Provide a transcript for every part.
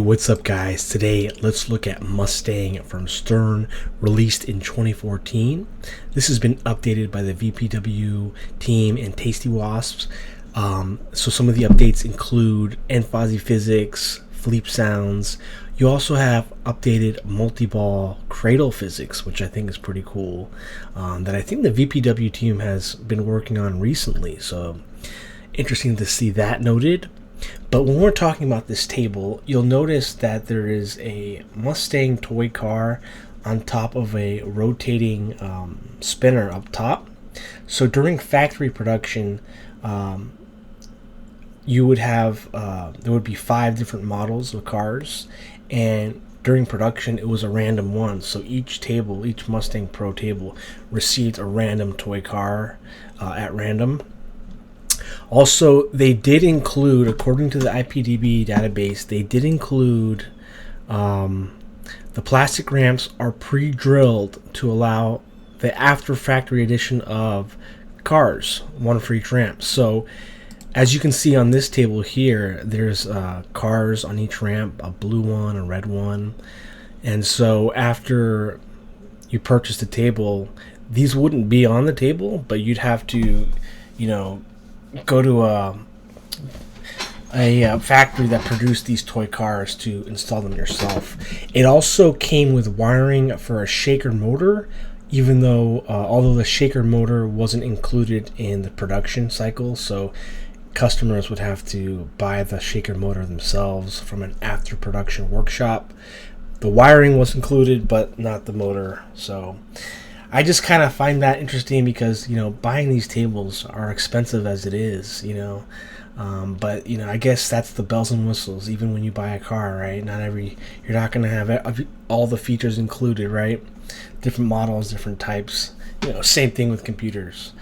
What's up, guys? Today let's look at Mustang from Stern, released in 2014. This has been updated by the VPW team and TastyWasps. So some of the updates include N-Fuzzy physics, Fleep sounds. You also have updated multi-ball cradle physics, which I think is pretty cool, that I think the VPW team has been working on recently. So interesting to see that noted. But when we're talking about this table, you'll notice that there is a Mustang toy car on top of a rotating spinner up top. So during factory production, you would have there would be 5 different models of cars, and during production it was a random one. So each table, each Mustang Pro table, received a random toy car at random. Also, they did include, according to the IPDB database, they did include the plastic ramps are pre-drilled to allow the after factory edition of cars, one for each ramp. So as you can see on this table here, there's cars on each ramp, a blue one, a red one. And so after you purchase the table, these wouldn't be on the table, but you'd have to, go to a factory that produced these toy cars to install them yourself. It also came with wiring for a shaker motor, even though although the shaker motor wasn't included in the production cycle, so customers would have to buy the shaker motor themselves from an after production workshop. The wiring was included, but not the motor. So I just kind of find that interesting because, buying these tables are expensive as it is, but, I guess that's the bells and whistles, even when you buy a car, right? You're not going to have all the features included, right? Different models, different types, same thing with computers.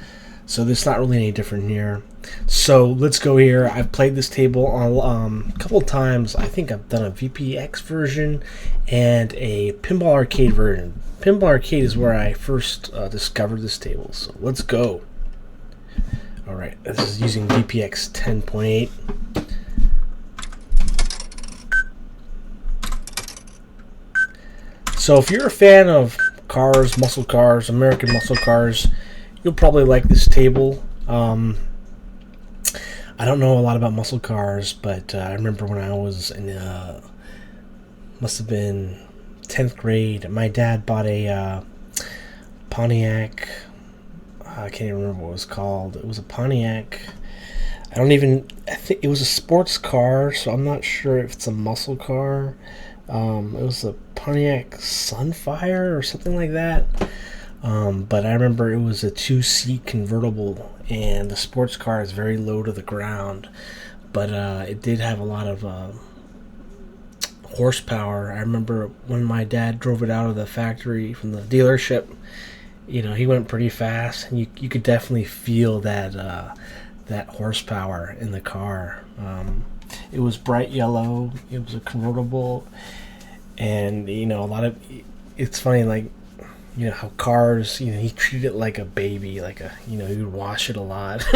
So this is not really any different here. So let's go here. I've played this table on a couple times. I think I've done a VPX version and a Pinball Arcade version. Pinball Arcade is where I first discovered this table. So let's go. Alright, this is using VPX 10.8. So if you're a fan of cars, muscle cars, American muscle cars, you'll probably like this table. I don't know a lot about muscle cars, but I remember when I was in must have been 10th grade, my dad bought a Pontiac. I can't even remember what it was called. It was a Pontiac. I think it was a sports car, so I'm not sure if it's a muscle car. It was a Pontiac Sunfire or something like that. But I remember it was a 2-seat convertible, and the sports car is very low to the ground, but it did have a lot of horsepower. I remember when my dad drove it out of the factory from the dealership, he went pretty fast, and you could definitely feel that horsepower in the car. It was bright yellow. It was a convertible, and it's funny, how cars, he treated it like a baby, he would wash it a lot.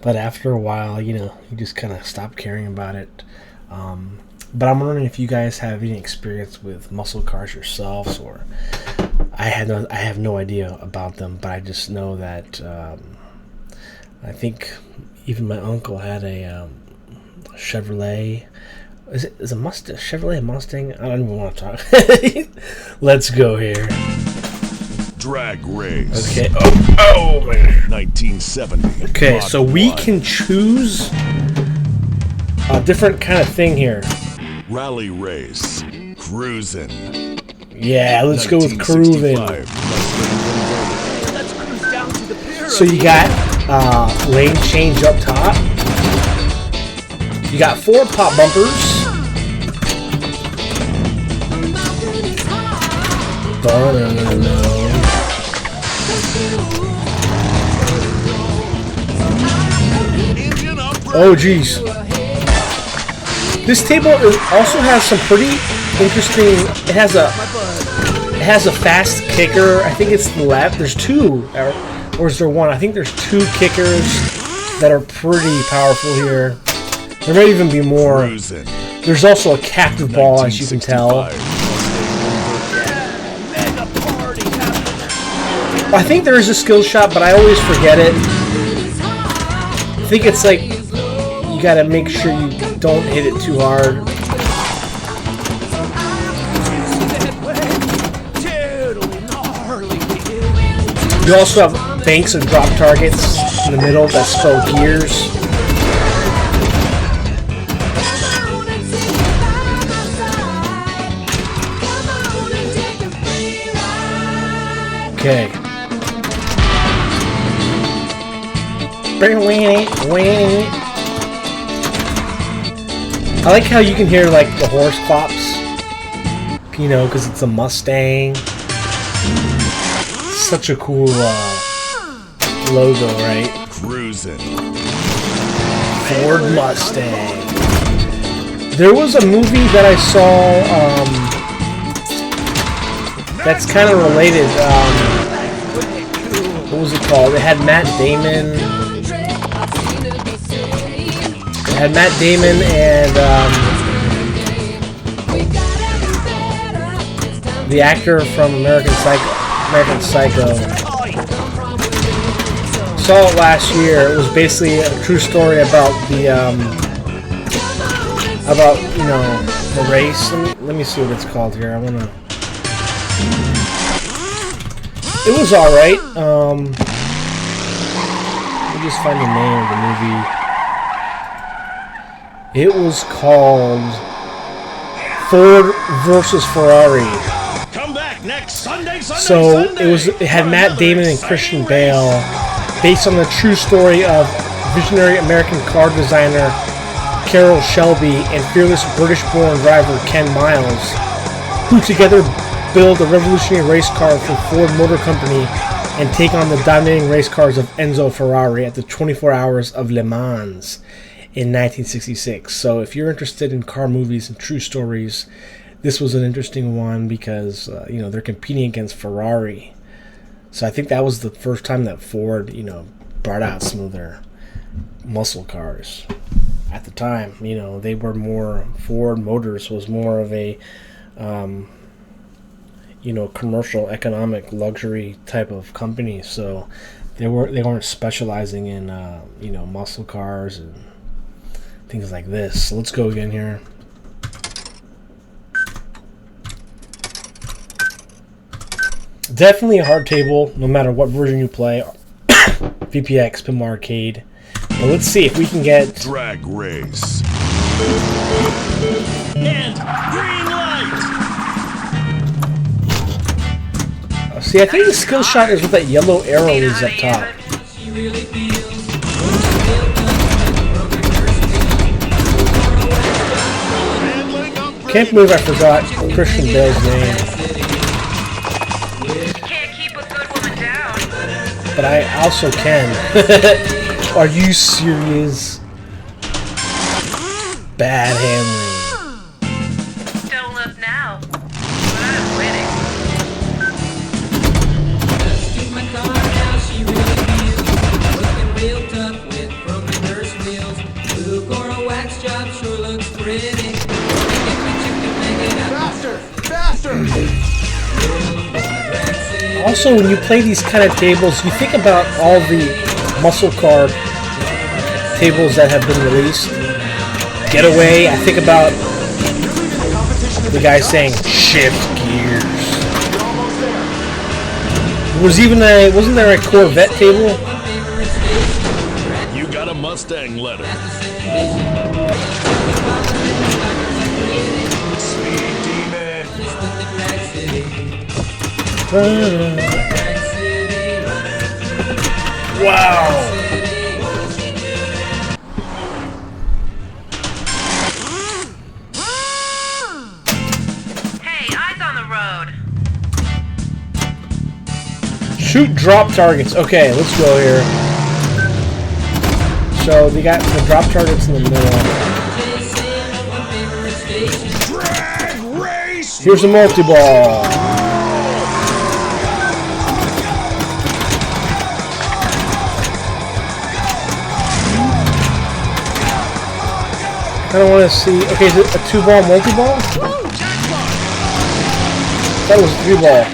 But after a while, he just kind of stopped caring about it. But I'm wondering if you guys have any experience with muscle cars yourselves, or I have no idea about them, but I just know that I think even my uncle had a Chevrolet. Is a Mustang? Chevrolet Mustang? I don't even want to talk. Let's go here. Drag race. Okay. Oh man. 1970. Okay, so we can choose a different kind of thing here. Rally race. Cruising. Yeah, let's go with cruising. So you got lane change up top. You got 4 pop bumpers. Oh geez. This table also has some pretty interesting. It has a fast kicker. I think it's left. There's 2, or is there 1? I think there's 2 kickers that are pretty powerful here. There may even be more. There's also a captive ball, as you can tell. I think there is a skill shot, but I always forget it. I think it's like you gotta make sure you don't hit it too hard. You also have banks of drop targets in the middle that spell gears. Okay. I like how you can hear like the horse clops, you know, because it's a Mustang. Such a cool logo, right? Cruising. Ford Mustang. There was a movie that I saw that's kind of related. What was it called? It had Matt Damon. It had Matt Damon and the actor from American Psycho. Saw it last year. It was basically a true story about the you know, the race. Let me see what it's called here. I wanna. It was all right. Let me just find the name of the movie. It was called Ford versus Ferrari. Come back next Sunday. So it had Matt Damon and Christian Bale, based on the true story of visionary American car designer Carroll Shelby and fearless British-born driver Ken Miles, who together build a revolutionary race car for Ford Motor Company and take on the dominating race cars of Enzo Ferrari at the 24 Hours of Le Mans in 1966. So if you're interested in car movies and true stories, this was an interesting one because you know, they're competing against Ferrari. So I think that was the first time that Ford, you know, brought out some of their muscle cars. At the time, you know, they were more, Ford Motors was more of a you know, commercial, economic, luxury type of company. So they weren't specializing in you know, muscle cars and things like this. So let's go again here. Definitely a hard table, no matter what version you play. VPX, Pinball Arcade. But let's see if we can get drag race. And green light. See, I think the skill shot is with that yellow arrow is up top. Can't believe I forgot Christian Bale's name. Can't keep a good woman down. But I also can. Are you serious? Bad handling. Don't look now, but I'm winning. Also, when you play these kind of tables, you think about all the muscle car tables that have been released. Getaway, I think about the guy saying shift gears. Wasn't there a Corvette table? You got a Mustang letter. Speed demon. Wow. Shoot drop targets. Okay, let's go here. So they got the drop targets in the middle. Drag race. Here's a multi-ball. don't want to see. Okay, is it a 2-ball multi-ball? That was 3-ball.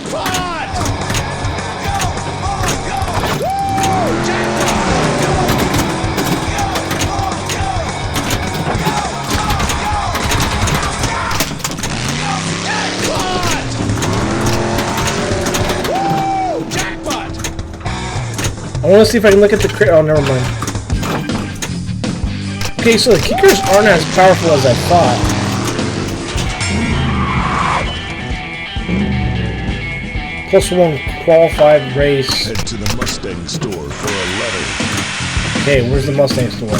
I want to see if I can look at the crit. Oh, never mind. Okay, so the kickers aren't as powerful as I thought. +1 qualified race. Head to the Mustang store for a letter. Okay, where's the Mustang store?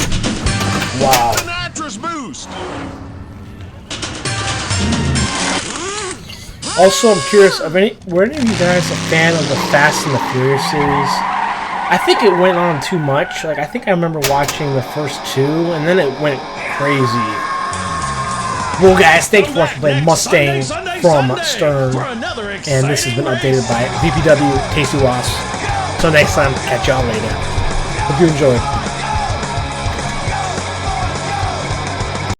Wow. An actress boost. Also, I'm curious, were any of you guys a fan of the Fast and the Furious series? I think it went on too much. Like, I think I remember watching the first 2, and then it went crazy. Well, guys, thanks for watching playing Mustang from Stern, and this has been updated by VPW TastyWasps. So next time, catch y'all later. Hope you enjoyed.